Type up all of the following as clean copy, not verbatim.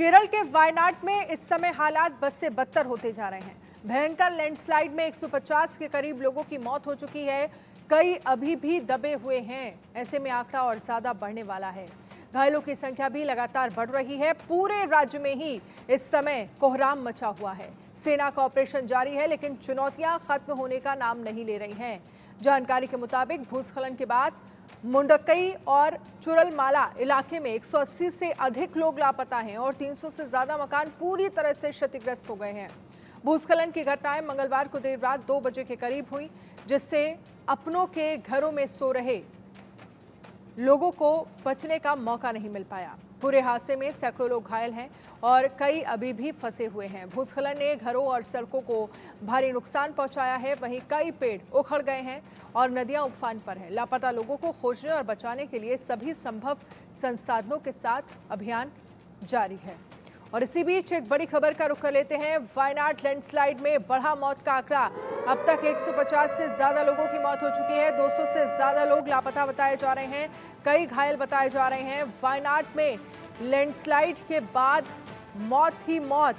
केरल के वायनाड में इस समय हालात बद से बदतर होते जा रहे हैं। भयंकर लैंडस्लाइड में 150 के करीब लोगों की मौत हो चुकी है। कई अभी भी दबे हुए हैं। ऐसे में आंकड़ा और ज्यादा बढ़ने वाला है। घायलों की संख्या भी लगातार बढ़ रही है। पूरे राज्य में ही इस समय कोहराम मचा हुआ है। सेना का ऑपरेशन जारी है, लेकिन चुनौतियां खत्म होने का नाम नहीं ले रही हैं। जानकारी के मुताबिक भूस्खलन के बाद मुंडकई और चुरलमाला इलाके में 180 से अधिक लोग लापता हैं और 300 से ज्यादा मकान पूरी तरह से क्षतिग्रस्त हो गए हैं। भूस्खलन की घटनाएं मंगलवार को देर रात 2 बजे के करीब हुई, जिससे अपनों के घरों में सो रहे लोगों को बचने का मौका नहीं मिल पाया। पूरे हादसे में सैकड़ों लोग घायल हैं और कई अभी भी फंसे हुए हैं। भूस्खलन ने घरों और सड़कों को भारी नुकसान पहुंचाया है। वहीं कई पेड़ उखड़ गए हैं और नदियां उफान पर हैं। लापता लोगों को खोजने और बचाने के लिए सभी संभव संसाधनों के साथ अभियान जारी है। और इसी बीच एक बड़ी खबर का रुख कर लेते हैं। वायनाड लैंडस्लाइड में बढ़ा मौत का आंकड़ा। अब तक 150 से ज्यादा लोगों की मौत हो चुकी है। 200 से ज्यादा लोग लापता बताए जा रहे हैं। कई घायल बताए जा रहे हैं। वायनाड में लैंडस्लाइड के बाद मौत ही मौत।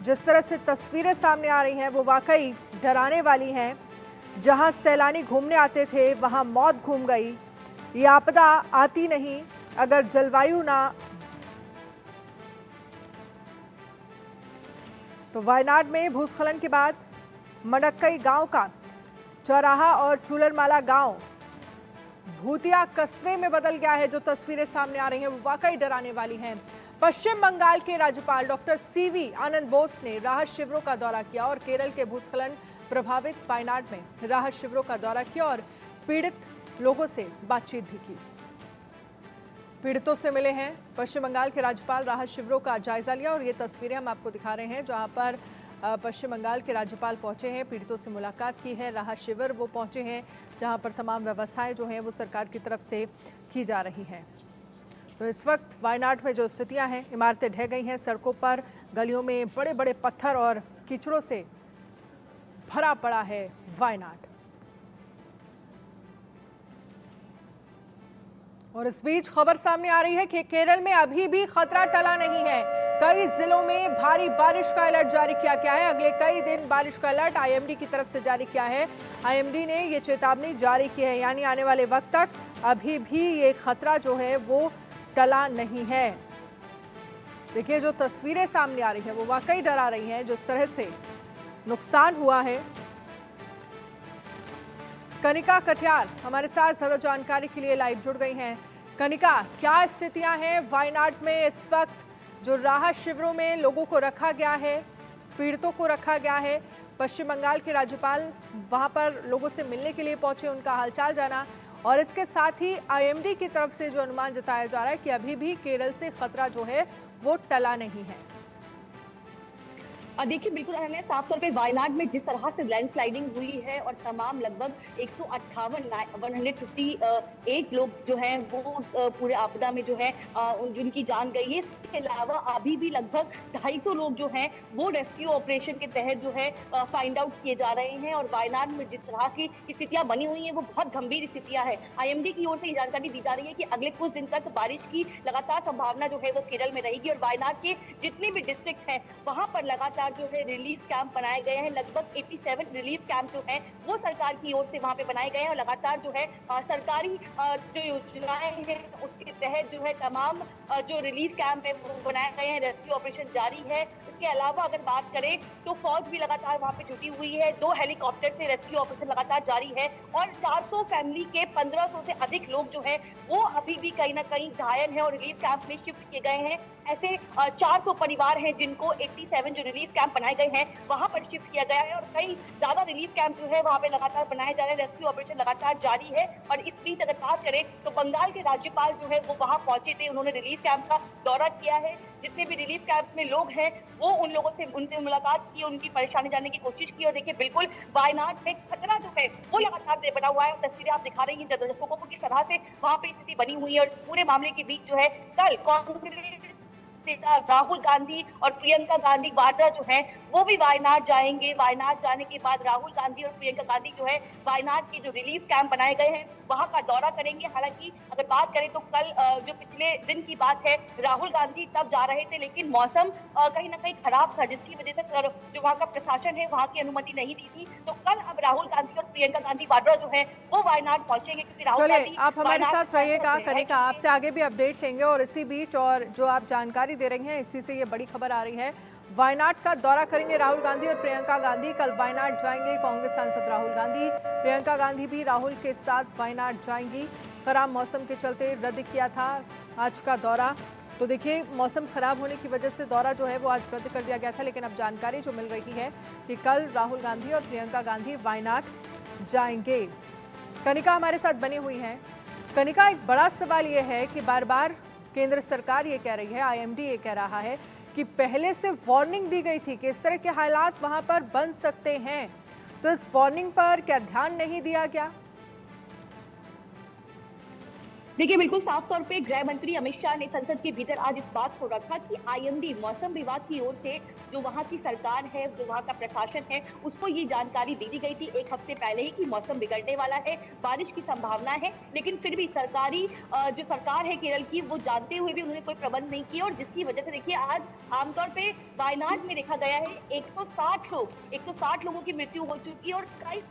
जिस तरह से तस्वीरें सामने आ रही हैं वो वाकई डराने वाली हैं। जहां सैलानी घूमने आते थे वहां मौत घूम गई। ये आपदा आती नहीं अगर जलवायु ना। तो वायनाड में भूस्खलन के बाद मडक्कई गांव का चौराहा और चूलरमाला गांव भूतिया कस्बे में बदल गया है। जो तस्वीरें सामने आ रही हैं वो वाकई डराने वाली हैं। पश्चिम बंगाल के राज्यपाल डॉक्टर सीवी आनंद बोस ने राहत शिविरों का दौरा किया और केरल के भूस्खलन प्रभावित वायनाड में राहत शिविरों का दौरा किया और पीड़ित लोगों से बातचीत भी की। पीड़ितों से मिले हैं। पश्चिम बंगाल के राज्यपाल राहत शिविरों का जायजा लिया और ये तस्वीरें हम आपको दिखा रहे हैं जहां पर पश्चिम बंगाल के राज्यपाल पहुंचे हैं, पीड़ितों से मुलाकात की है। राहत शिविर वो पहुंचे हैं जहां पर तमाम व्यवस्थाएं जो हैं वो सरकार की तरफ से की जा रही हैं। तो इस वक्त वायनाड में जो स्थितियां हैं, इमारतें ढह गई हैं, सड़कों पर गलियों में बड़े बड़े पत्थर और कीचड़ों से भरा पड़ा है वायनाड। और इस बीच खबर सामने आ रही है कि केरल में अभी भी खतरा टला नहीं है। कई जिलों में भारी बारिश का अलर्ट जारी किया गया है। अगले कई दिन बारिश का अलर्ट आईएमडी की तरफ से जारी किया है। आईएमडी ने ये चेतावनी जारी की है, यानी आने वाले वक्त तक अभी भी ये खतरा जो है वो टला नहीं है। देखिए जो तस्वीरें सामने आ रही है वो वाकई डरा रही हैं। जिस तरह से नुकसान हुआ है। कनिका कटियार हमारे साथ ज्यादा जानकारी के लिए लाइव जुड़ गई हैं। कनिका, क्या स्थितियां हैं वायनाड में इस वक्त? जो राहत शिविरों में लोगों को रखा गया है, पीड़ितों को रखा गया है, पश्चिम बंगाल के राज्यपाल वहां पर लोगों से मिलने के लिए पहुंचे, उनका हालचाल जाना, और इसके साथ ही आईएमडी की तरफ से जो अनुमान जताया जा रहा है कि अभी भी केरल से खतरा जो है वो टला नहीं है। देखिए बिल्कुल अनन्या, साफ तौर पे वायनाड में जिस तरह से लैंडस्लाइडिंग हुई है और तमाम लगभग 158 लोग जो हैं वो पूरे आपदा में जो है जिनकी जान गई है। इसके अलावा अभी भी लगभग 250 लोग जो हैं वो रेस्क्यू ऑपरेशन के तहत जो है फाइंड आउट किए जा रहे हैं। और वायनाड में जिस तरह की स्थितियां बनी हुई हैं वो बहुत गंभीर स्थितियां हैं। आईएमडी की ओर से ये जानकारी दी जा रही है कि अगले कुछ दिन तक बारिश की लगातार संभावना जो है वो केरल में रहेगी और वायनाड के जितने भी डिस्ट्रिक्ट हैं वहां पर लगातार जो है रिलीफ कैंप बनाए गए हैं। लगभग 87 रिलीफ कैंप जो है वो सरकार की ओर से वहां पे बनाए गए हैं और लगातार जो है सरकारी जो योजनाएं हैं उसके तहत जो है तमाम जो रिलीफ कैंप है वो बनाए गए हैं। रेस्क्यू ऑपरेशन जारी है। इसके अलावा अगर बात करें तो फौज भी लगातार वहां पे जुटी हुई है। 2 हेलीकॉप्टर से रेस्क्यू ऑपरेशन लगातार जारी है और 400 फैमिली के 1500 से अधिक लोग जो है वो अभी भी कहीं ना कहीं घायल है और रिलीफ कैंप में शिफ्ट किए गए हैं। ऐसे 400 परिवार हैं जिनको 87 जो रिलीफ कैंप बनाए गए हैं वहां पर शिफ्ट किया गया है और कई ज्यादा रिलीफ कैंप जो है वहां पे लगातार बनाए जा रहे हैं। रेस्क्यू ऑपरेशन लगातार जारी है। और इस बीच अगर बात करें तो बंगाल के राज्यपाल जो है वो वहां पहुंचे थे, उन्होंने रिलीफ कैंप का दौरा किया है। जितने भी रिलीफ कैंप में लोग हैं वो उन लोगों से उनसे मुलाकात की, उनकी परेशानी जानने की कोशिश की। और देखिए बिल्कुल वायनाड में खतरा जो है वो लगातार बना हुआ है। तस्वीरें आप दिखा रही हैं दर्शकों को किस तरह से वहां पे स्थिति बनी हुई है। और पूरे मामले के बीच जो है कल कांग्रेस नेता राहुल गांधी और प्रियंका गांधी वाड्रा जो है वो भी वायनाड जाएंगे। वायनाड जाने के बाद राहुल गांधी और प्रियंका गांधी जो है वायनाड के जो रिलीफ कैंप बनाए गए हैं वहां का दौरा करेंगे। हालांकि अगर बात करें तो कल जो पिछले दिन की बात है, राहुल गांधी तब जा रहे थे लेकिन मौसम कहीं ना कहीं खराब था, जिसकी वजह से जो वहाँ का प्रशासन है वहाँ की अनुमति नहीं दी थी। तो कल अब राहुल गांधी और प्रियंका गांधी वाड्रा जो है वो वायनाड पहुंचेंगे, क्योंकि राहुल चलिए गांधी आप हमारे वायनाड साथ रहिएगा है। कनिका, आपसे आगे भी अपडेट लेंगे। और इसी बीच और जो आप जानकारी दे रही हैं इसी से ये बड़ी खबर आ रही है, वायनाड का दौरा करेंगे राहुल गांधी और प्रियंका गांधी। कल वायनाड जाएंगे कांग्रेस सांसद राहुल गांधी, प्रियंका गांधी भी राहुल के साथ वायनाड जाएंगी। खराब मौसम के चलते रद्द किया था आज का दौरा। तो देखिए मौसम खराब होने की वजह से दौरा जो है वो आज रद्द कर दिया गया था, लेकिन अब जानकारी जो मिल रही है कि कल राहुल गांधी और प्रियंका गांधी वायनाड जाएंगे। कनिका हमारे साथ बनी हुई हैं। कनिका, एक बड़ा सवाल ये है कि बार बार केंद्र सरकार ये कह रही है, आईएमडी ये कह रहा है कि पहले से वार्निंग दी गई थी कि इस तरह के हालात वहां पर बन सकते हैं, तो इस वार्निंग पर क्या ध्यान नहीं दिया गया? देखिए बिल्कुल साफ तौर पे गृह मंत्री अमित शाह ने संसद के भीतर आज इस बात को रखा कि आईएमडी मौसम विभाग की ओर से जो वहां की सरकार है, जो वहां का प्रशासन है, उसको ये जानकारी दे दी गई थी एक हफ्ते पहले ही कि मौसम बिगड़ने वाला है, बारिश की संभावना है। लेकिन फिर भी सरकारी जो सरकार है केरल की, वो जानते हुए भी उन्होंने कोई प्रबंध नहीं किया, और जिसकी वजह से देखिए आज आमतौर पर वायनाड में देखा गया है 160 लोगों की मृत्यु हो चुकी है और कई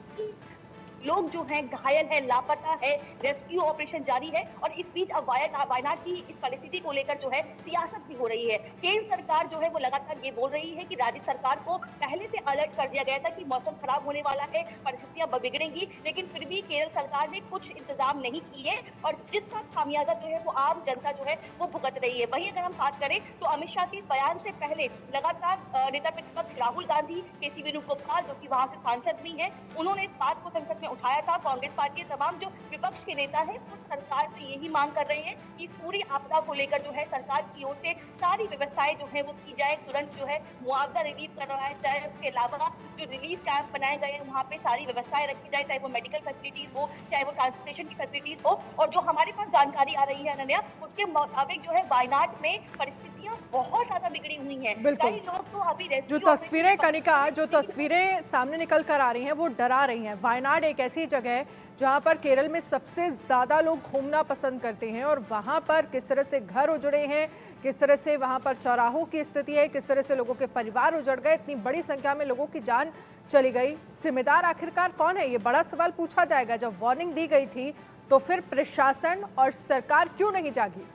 लोग जो हैं घायल है, लापता है, रेस्क्यू ऑपरेशन जारी है। और इस बीच अब वायनाड की इस परिस्थिति को लेकर जो है सियासत भी हो रही है। केंद्र सरकार जो है वो लगातार ये बोल रही है कि राज्य सरकार को पहले से अलर्ट कर दिया गया था कि मौसम खराब होने वाला है, परिस्थितियां बिगड़ेंगी, लेकिन फिर भी केरल सरकार ने कुछ इंतजाम नहीं किए और जिसका खामियाजा जो है वो आम जनता जो है वो भुगत रही है। वहीं अगर हम बात करें तो अमित शाह के बयान से पहले लगातार नेता प्रतिपक्ष राहुल गांधी, केसी वेणुगोपाल जो कि वहां से सांसद भी हैं, उन्होंने इस बात को संसद में उठाया था। कांग्रेस पार्टी के तमाम जो विपक्ष के नेता हैं वो सरकार से यही मांग कर रहे हैं कि पूरी आपदा को लेकर जो है सरकार की ओर से सारी व्यवस्थाएं जो है वो की जाए, तुरंत जो है मुआवजा रिलीव करवाया जाए। उसके अलावा जो रिलीफ कैंप बनाए गए हैं वहाँ पे सारी व्यवस्थाएं रखी जाए, चाहे वो मेडिकल फैसिलिटीज हो, चाहे वो ट्रांसपोर्टेशन की फैसिलिटीज हो। और जो हमारे पास जानकारी आ रही है अनन्या, उसके मुताबिक जो है वायनाड में परिस्थितियां बहुत ज्यादा बिगड़ी हुई हैं। कई लोग तो अभी जो तस्वीरें कनिका, जो तस्वीरें सामने निकल कर आ रही हैं वो डरा रही हैं। वायनाड एक ऐसी जगह है जहां पर केरल में सबसे ज्यादा लोग घूमना पसंद करते हैं, और वहां पर किस तरह से घर उजड़े हैं, किस तरह से वहां पर चौराहों की स्थिति है, किस तरह से लोगों के परिवार उजड़ गए, इतनी बड़ी संख्या में लोगों की जान चली गई। जिम्मेदार आखिरकार कौन है, ये बड़ा सवाल पूछा जाएगा। जब वार्निंग दी गई थी तो फिर प्रशासन और सरकार क्यों नहीं जागी?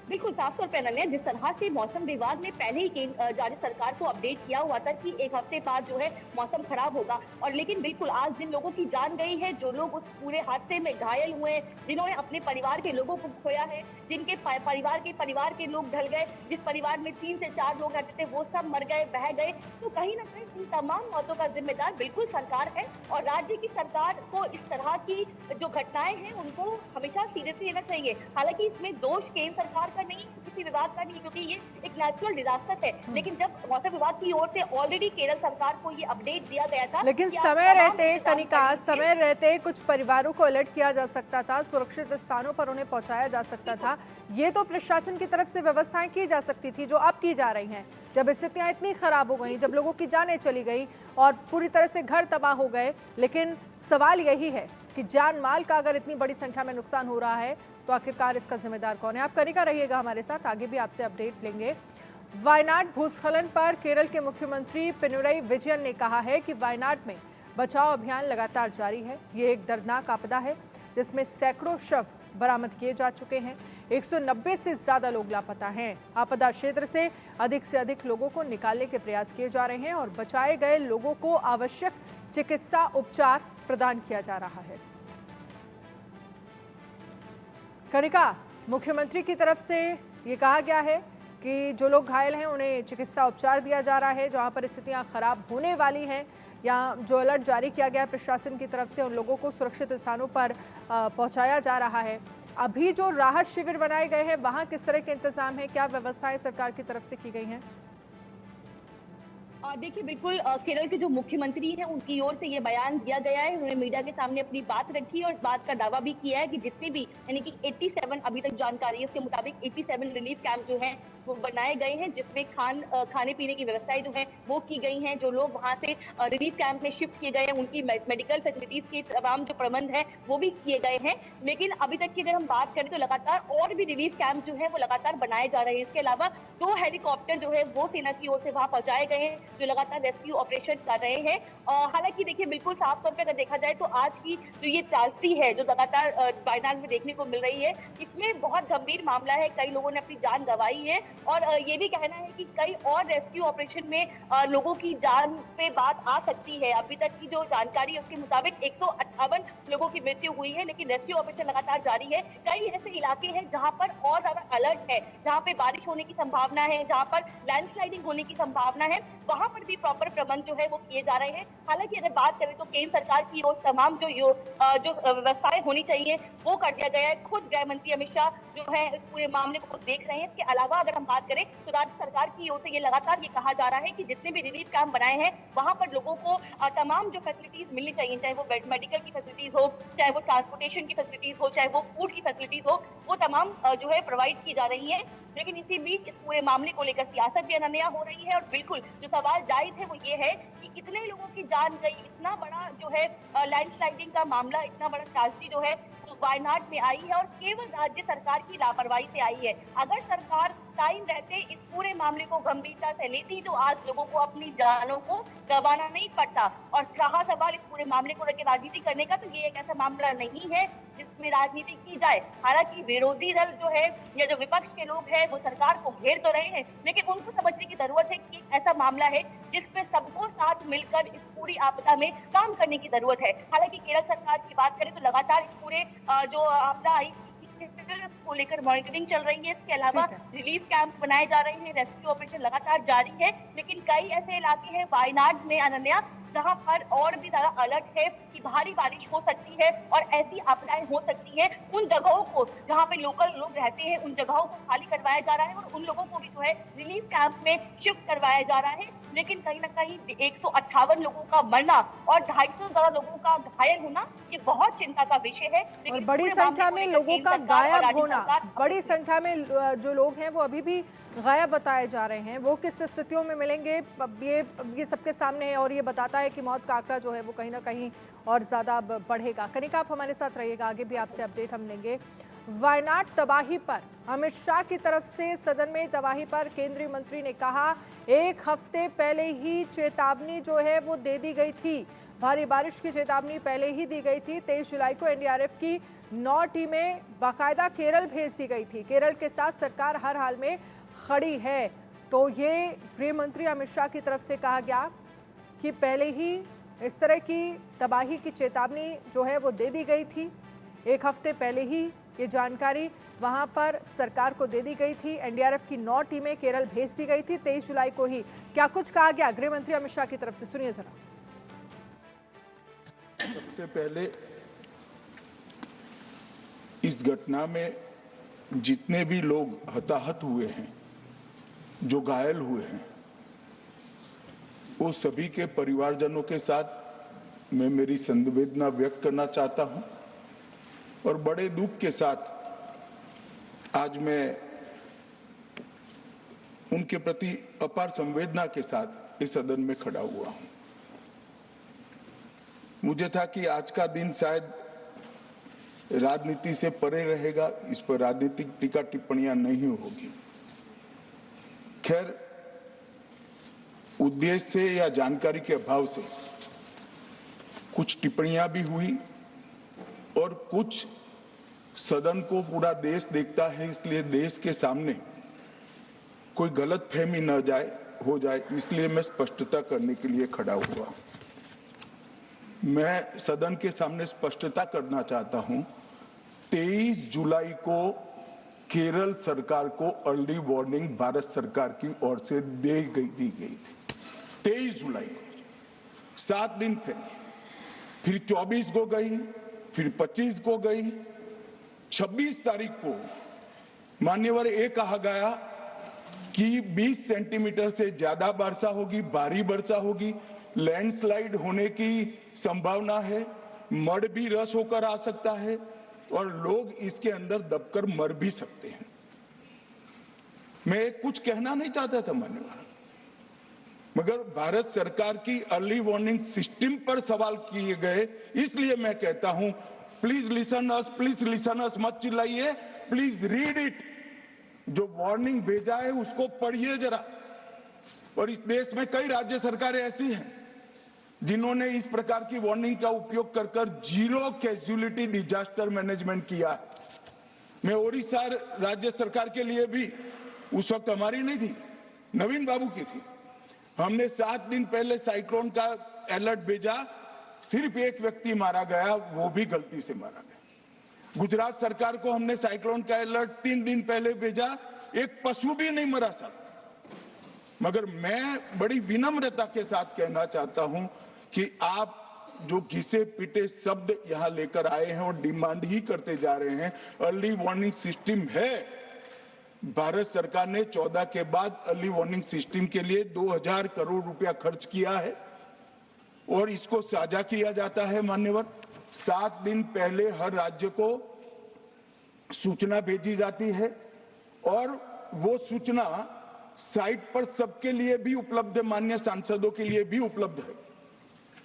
बिल्कुल साफ तौर पर अनन्या, जिस तरह से मौसम विभाग ने पहले ही राज्य सरकार को अपडेट किया हुआ था कि एक हफ्ते बाद जो है मौसम खराब होगा, और लेकिन बिल्कुल आज जिन लोगों की जान गई है, जो लोग उस पूरे हादसे में घायल हुए हैं, जिन्होंने अपने परिवार के लोगों को खोया है, जिनके परिवार के लोग ढल गए, जिस परिवार में 3 से 4 लोग रहते थे वो सब मर गए, बह गए, तो कहीं ना कहीं इन तमाम मौतों का जिम्मेदार बिल्कुल सरकार है। और राज्य की सरकार को इस तरह की जो घटनाएं हैं उनको हमेशा सीरियसली लेना चाहिए। हालांकि इसमें दोष केंद्र सरकार का नहीं, किसी विभाग का नहीं, क्योंकि ये एक नेचुरल डिजास्टर है। लेकिन जब मौसम विभाग की ओर से ऑलरेडी केरल सरकार को ये अपडेट दिया गया था, लेकिन समय रहते कनिका, समय रहते कुछ परिवारों को अलर्ट किया जा सकता था, सुरक्षित स्थानों पर उन्हें पहुंचाया जा सकता था। ये तो प्रशासन की तरफ से व्यवस्थाएं की जा सकती थी जो अब की जा रही हैं। जब स्थितियां इतनी खराब हो गई, जब लोगों की जानें चली गई और पूरी तरह से घर तबाह हो गए, लेकिन सवाल यही है कि जान माल का अगर इतनी बड़ी संख्या में नुकसान हो रहा है तो आखिरकार इसका जिम्मेदार कौन है? आप कनिका रहिएगा हमारे साथ, आगे भी आपसे अपडेट लेंगे। वायनाड भूस्खलन पर केरल के मुख्यमंत्री पिनरई विजयन ने कहा है कि वायनाड में बचाव अभियान लगातार जारी है। ये एक दर्दनाक आपदा है जिसमें सैकड़ों शव बरामद किए जा चुके हैं, 190 से ज्यादा लोग लापता हैं। आपदा क्षेत्र से अधिक लोगों को निकालने के प्रयास किए जा रहे हैं और बचाए गए लोगों को आवश्यक चिकित्सा उपचार प्रदान किया जा रहा है। कनिका, मुख्यमंत्री की तरफ से ये कहा गया है कि जो लोग घायल हैं उन्हें चिकित्सा उपचार दिया जा रहा है। जहां पर स्थितियां खराब होने वाली हैं या जो अलर्ट जारी किया गया है प्रशासन की तरफ से, उन लोगों को सुरक्षित स्थानों पर पहुंचाया जा रहा है। अभी जो राहत शिविर बनाए गए हैं वहां किस तरह के इंतजाम है, क्या व्यवस्थाएं सरकार की तरफ से की गई हैं? देखिए बिल्कुल केरल के जो मुख्यमंत्री हैं उनकी ओर से ये बयान दिया गया है। उन्होंने मीडिया के सामने अपनी बात रखी और इस बात का दावा भी किया है कि जितने भी यानी कि 87 अभी तक जानकारी है उसके मुताबिक 87 रिलीफ कैंप जो हैं वो बनाए गए हैं, जिसमें खाने पीने की व्यवस्थाएं जो है वो की गई हैं। जो लोग वहां से रिलीफ कैंप में शिफ्ट किए गए हैं उनकी मेडिकल फैसिलिटीज के तमाम जो प्रबंध है वो भी किए गए हैं। लेकिन अभी तक की अगर हम बात करें तो लगातार और भी रिलीफ कैंप जो है वो लगातार बनाए जा रहे हैं। इसके अलावा 2 हेलीकॉप्टर जो है वो सेना की ओर से वहां पहुंचाए गए हैं जो लगातार रेस्क्यू ऑपरेशन कर रहे हैं। हालांकि देखिए बिल्कुल साफ तौर पे अगर देखा जाए तो आज की जो ये त्रासदी है जो लगातार वायनाड में देखने को मिल रही है, इसमें बहुत गंभीर मामला है। कई लोगों ने अपनी जान गंवाई है और ये भी कहना है कि कई और रेस्क्यू ऑपरेशन में लोगों की जान पे बात आ सकती है। अभी तक की जो जानकारी है उसके मुताबिक 158 लोगों की मृत्यु हुई है, लेकिन रेस्क्यू ऑपरेशन लगातार जारी है। कई ऐसे इलाके हैं जहां पर और ज्यादा अलर्ट है, जहां पे बारिश होने की संभावना है, जहां पर लैंडस्लाइडिंग होने की संभावना है, वहां पर भी प्रॉपर प्रबंध जो है वो किए जा रहे हैं। हालांकि अगर बात करें तो केंद्र सरकार की ओर तमाम जो व्यवस्थाएं होनी चाहिए वो कर दिया गया है। खुद गृह मंत्री अमित शाह जो है इस पूरे मामले को देख रहे हैं। इसके अलावा अगर हम बात करें तो राज्य सरकार की ओर से ये लगातार ये कहा जा रहा है कि जितने भी रिलीफ कैंप बनाए हैं वहां पर लोगों को तमाम जो फैसिलिटीज मिलनी चाहिए, चाहे वो मेडिकल की फैसिलिटीज हो, चाहे वो ट्रांसपोर्टेशन की फैसिलिटीज हो, चाहे वो फूड की फैसिलिटीज हो, वो तमाम जो है प्रोवाइड की जा रही है। लेकिन इसी बीच इस पूरे मामले को लेकर सियासत भी अनन्या हो रही है और बिल्कुल जो सवाल जायज है वो ये है कि इतने लोगों की जान गई, इतना बड़ा जो है लैंडस्लाइडिंग का मामला, इतना बड़ा त्रासदी जो है वायनाड में आई है और केवल राज्य सरकार की लापरवाही से आई है। अगर सरकार टाइम रहते इस पूरे मामले को गंभीरता से लेती तो आज लोगों को अपनी जानों को गंवाना नहीं पड़ता। और रहा सवाल इस पूरे मामले को लेकर राजनीति करने का, तो ये एक ऐसा मामला नहीं है जिसमें राजनीति की जाए। हालांकि विरोधी दल जो है या जो विपक्ष के लोग हैं वो सरकार को घेर तो रहे हैं, लेकिन उनको समझने की जरूरत है कि ऐसा मामला है जिसमें सबको साथ मिलकर इस पूरी आपदा में काम करने की जरूरत है। हालांकि केरल सरकार की बात करें तो लगातार इस पूरे जो आपदा आई को लेकर मॉनिटरिंग चल रही है। इसके अलावा रिलीफ कैंप बनाए जा रहे हैं, रेस्क्यू ऑपरेशन लगातार जारी है। लेकिन कई ऐसे इलाके हैं वायनाड में अनन्या जहां पर और भी ज्यादा अलर्ट है कि भारी बारिश हो सकती है और ऐसी आपदाएं हो सकती हैं। उन जगहों को जहां पे लोकल लोग रहते हैं उन जगहों को खाली करवाया जा रहा है और उन लोगों को भी जो है रिलीफ कैंप में शिफ्ट करवाया जा रहा है। लेकिन कहीं ना कहीं 158 लोगों का मरना और 250 से ज्यादा लोगों का घायल होना ये बहुत चिंता का विषय है। और बड़ी संख्या में लोगों का गायब होना, बड़ी संख्या में जो लोग हैं वो अभी भी गायब बताए जा रहे हैं। वो किस स्थितियों में मिलेंगे ये सबके सामने है और ये बताता है कि मौत का आंकड़ा जो है वो कहीं ना कहीं और ज़्यादा बढ़ेगा। कनिका, आप हमारे साथ रहिएगा, आगे भी आपसे अपडेट हम लेंगे। वायनाड तबाही पर अमित शाह की तरफ से सदन में तबाही पर केंद्रीय मंत्री ने कहा 1 हफ्ते पहले ही चेतावनी जो है वो दे दी गई थी। भारी बारिश की चेतावनी पहले ही दी गई थी। 23 जुलाई को एनडीआरएफ की 9 टीमें बाकायदा केरल भेज दी गई थी। केरल के साथ सरकार हर हाल में खड़ी है। तो ये गृह मंत्री अमित शाह की तरफ से कहा गया कि पहले ही इस तरह की तबाही की चेतावनी जो है वो दे दी गई थी। 1 हफ्ते पहले ही ये जानकारी वहां पर सरकार को दे दी गई थी। एनडीआरएफ की 9 टीमें केरल भेज दी गई थी 23 जुलाई को ही। क्या कुछ कहा गया गृह मंत्री अमित शाह की तरफ से, सुनिए जरा। सबसे पहले इस घटना में जितने भी लोग हताहत हुए हैं, जो घायल हुए हैं, वो सभी के परिवारजनों के साथ मैं मेरी संवेदना व्यक्त करना चाहता हूं और बड़े दुख के साथ आज मैं उनके प्रति अपार संवेदना के साथ इस सदन में खड़ा हुआ हूं। मुझे था कि आज का दिन शायद राजनीति से परे रहेगा, इस पर राजनीतिक टीका टिप्पणियां नहीं होगी। खैर, उद्देश्य से या जानकारी के अभाव से कुछ टिप्पणियां भी हुई और कुछ सदन को पूरा देश देखता है, इसलिए देश के सामने कोई गलतफहमी न हो जाए, इसलिए मैं स्पष्टता करने के लिए खड़ा हुआ। मैं सदन के सामने स्पष्टता करना चाहता हूं, 23 जुलाई को केरल सरकार को अर्ली वार्निंग भारत सरकार की ओर से दी गई थी। 23 जुलाई को 7 दिन फिर 24 को गई, फिर 25 को गई, 26 तारीख को मान्यवर ये कहा गया कि 20 सेंटीमीटर से ज्यादा वर्षा होगी, भारी वर्षा होगी, लैंडस्लाइड होने की संभावना है, मड भी रस होकर आ सकता है और लोग इसके अंदर दबकर मर भी सकते हैं। मैं कुछ कहना नहीं चाहता था मान्यवर, मगर भारत सरकार की अर्ली वार्निंग सिस्टम पर सवाल किए गए, इसलिए मैं कहता हूं प्लीज लिसन अस, मत चिल्लाइए, प्लीज रीड इट। जो वार्निंग भेजा है उसको पढ़िए जरा। और इस देश में कई राज्य सरकारें ऐसी हैं जिन्होंने इस प्रकार की वार्निंग का उपयोग कर कर जीरो कैजुअलिटी डिजास्टर मैनेजमेंट किया है। मैं ओडिशा राज्य सरकार के लिए भी, उस वक्त हमारी नहीं थी, नवीन बाबू की थी, हमने 7 दिन पहले साइक्लोन का अलर्ट भेजा, सिर्फ एक व्यक्ति मारा गया, वो भी गलती से मारा गया। गुजरात सरकार को हमने साइक्लोन का अलर्ट 3 दिन पहले भेजा, एक पशु भी नहीं मरा सर। मगर मैं बड़ी विनम्रता के साथ कहना चाहता हूं कि आप जो घिसे पिटे शब्द यहां लेकर आए हैं और डिमांड ही करते जा रहे हैं, अर्ली वार्निंग सिस्टम है। भारत सरकार ने 14 के बाद अर्ली वार्निंग सिस्टम के लिए 2000 करोड़ रुपया खर्च किया है और इसको साझा किया जाता है मान्यवर। 7 दिन पहले हर राज्य को सूचना भेजी जाती है और वो सूचना साइट पर सबके लिए भी उपलब्ध है, मान्य सांसदों के लिए भी उपलब्ध है।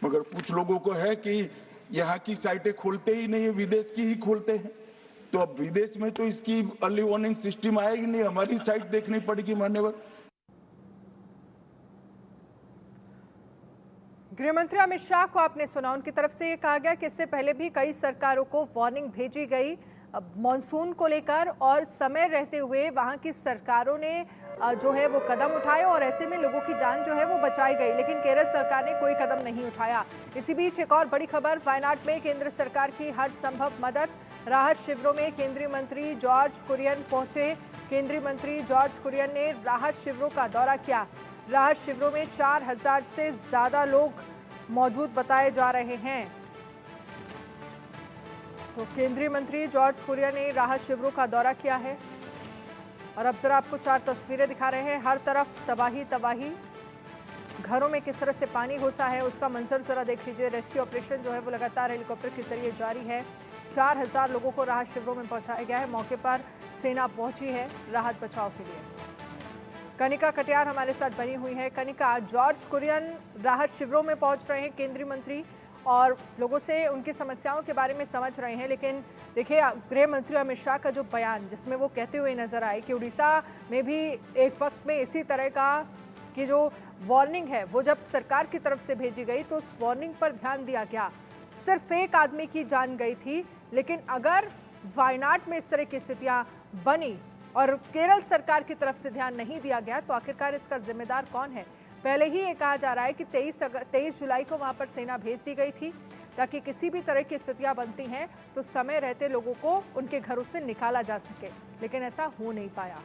मगर कुछ लोगों को है कि यहाँ की साइटें खोलते ही नहीं है, विदेश की ही खोलते हैं। तो अब विदेश में तो इसकी अर्ली वार्निंग सिस्टम आएगी नहीं, हमारी साइट देखनी पड़ेगी मान्यवर। गृह मंत्री अमित शाह को आपने सुना, उनकी तरफ से ये कहा गया कि इससे पहले भी कई सरकारों को वार्निंग भेजी गई मॉनसून को लेकर और समय रहते हुए वहां की सरकारों ने जो है वो कदम उठाए और ऐसे में लोगों की जान जो है वो बचाई गई, लेकिन केरल सरकार ने कोई कदम नहीं उठाया। इसी बीच एक और बड़ी खबर, वायनाड में केंद्र सरकार की हर संभव मदद। राहत शिविरों में केंद्रीय मंत्री जॉर्ज कुरियन पहुंचे। केंद्रीय मंत्री जॉर्ज कुरियन ने राहत शिविरों का दौरा किया। राहत शिविरों में 4000 से ज्यादा लोग मौजूद बताए जा रहे हैं। तो केंद्रीय मंत्री जॉर्ज कुरियन ने राहत शिविरों का दौरा किया है और अब जरा आपको 4 तस्वीरें दिखा रहे हैं। हर तरफ तबाही तबाही, घरों में किस तरह से पानी घुसा है उसका मंजर जरा देख लीजिए। रेस्क्यू ऑपरेशन जो है वो लगातार हेलीकॉप्टर के जरिए जारी है। 4000 लोगों को राहत शिविरों में पहुंचाया गया है। मौके पर सेना पहुंची है राहत बचाव के लिए। कनिका कटियार हमारे साथ बनी हुई है। कनिका, जॉर्ज कुरियन राहत शिविरों में पहुंच रहे हैं केंद्रीय मंत्री और लोगों से उनकी समस्याओं के बारे में समझ रहे हैं, लेकिन देखिए गृह मंत्री अमित शाह का जो बयान जिसमें वो कहते हुए नजर आए कि उड़ीसा में भी एक वक्त में इसी तरह का की जो वार्निंग है वो जब सरकार की तरफ से भेजी गई तो उस वार्निंग पर ध्यान दिया गया, सिर्फ एक आदमी की जान गई थी। लेकिन अगर वायनाड में इस तरह की स्थितियां बनी और केरल सरकार की तरफ से ध्यान नहीं दिया गया तो आखिरकार इसका जिम्मेदार कौन है? पहले ही ये कहा जा रहा है कि 23 जुलाई को वहां पर सेना भेज दी गई थी ताकि किसी भी तरह की स्थितियां बनती हैं तो समय रहते लोगों को उनके घरों से निकाला जा सके, लेकिन ऐसा हो नहीं पाया।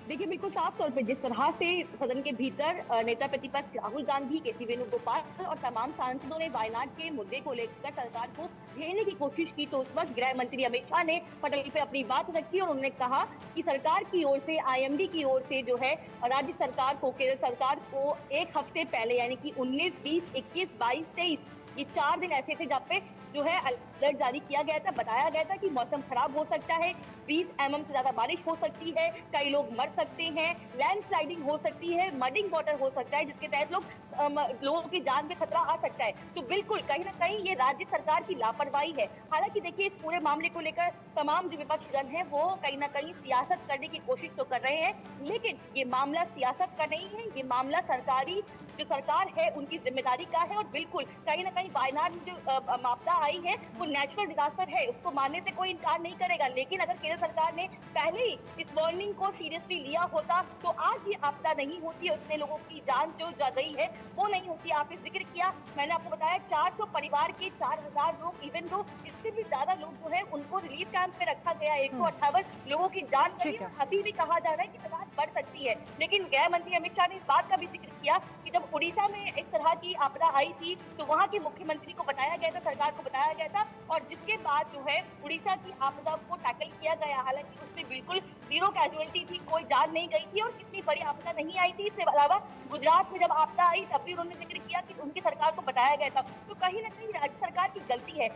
देखिए बिल्कुल साफ तौर पे जिस तरह से सदन के भीतर नेता प्रतिपक्ष राहुल गांधी, के सी वेणुगोपाल और तमाम सांसदों ने वायनाड के मुद्दे को लेकर सरकार को घेरने की कोशिश की, तो उस वक्त गृह मंत्री अमित शाह ने पटल पे अपनी बात रखी और उन्होंने कहा कि सरकार की ओर से, IMD की ओर से जो है राज्य सरकार को, केरल सरकार को 1 हफ्ते पहले यानी कि 19, 20, 21, 22, 23 ये 4 दिन ऐसे थे जब पे जो है अलर्ट जारी किया गया था। बताया गया था कि मौसम खराब हो सकता है, 20 mm से ज्यादा बारिश हो सकती है, कई लोग मर सकते हैं, लैंडस्लाइडिंग हो सकती है, मडिंग वाटर हो सकता है जिसके तहत लोगों की जान में खतरा आ सकता है। तो बिल्कुल कहीं ना कहीं ये राज्य सरकार की लापरवाही है। हालांकि देखिए इस पूरे मामले को लेकर तमाम जो विपक्ष जन है वो कहीं ना कहीं सियासत करने की कोशिश तो कर रहे हैं, लेकिन ये मामला सियासत का नहीं है, ये मामला सरकारी जो सरकार है उनकी जिम्मेदारी का है। और बिल्कुल कहीं ना कहीं वायनाड में जो आपदा आई है वो नेचुरल डिजास्टर है, उसको मानने से कोई इनकार नहीं करेगा, लेकिन अगर केंद्र सरकार ने पहले ही इस वार्निंग को सीरियसली लिया होता तो आज ये आपदा नहीं होती, उतने लोगों की जान जो जा गई है वो नहीं होती। आपने जिक्र किया, मैंने आपको बताया 400 परिवार के 4000 लोग, इवन दो इससे भी ज्यादा लोग जो है उनको रिलीफ कैंप पे रखा गया। 158 लोगों की जान गई। अभी भी कहा जा रहा है कि तादाद बढ़ सकती है, लेकिन गृह मंत्री अमित शाह ने इस बात का भी जिक्र किया कि कि जब उड़ीसा में इस तरह की आपदा आई थी तो वहां के मुख्यमंत्री को बताया गया था, सरकार को बताया गया था, और जिसके बाद जो है उड़ीसा की आपदा को टैकल किया गया। हालांकि उसमें बिल्कुल 0 कैजुअलिटी थी, कोई जान नहीं गई थी और कितनी बड़ी आपदा नहीं आई थी। इसके अलावा गुजरात में जब आपदा आई तब भी उन्होंने जिक्र किया कि उनकी सरकार को बताया गया था। तो कहीं ना कहीं राज्य सरकार की गलती है।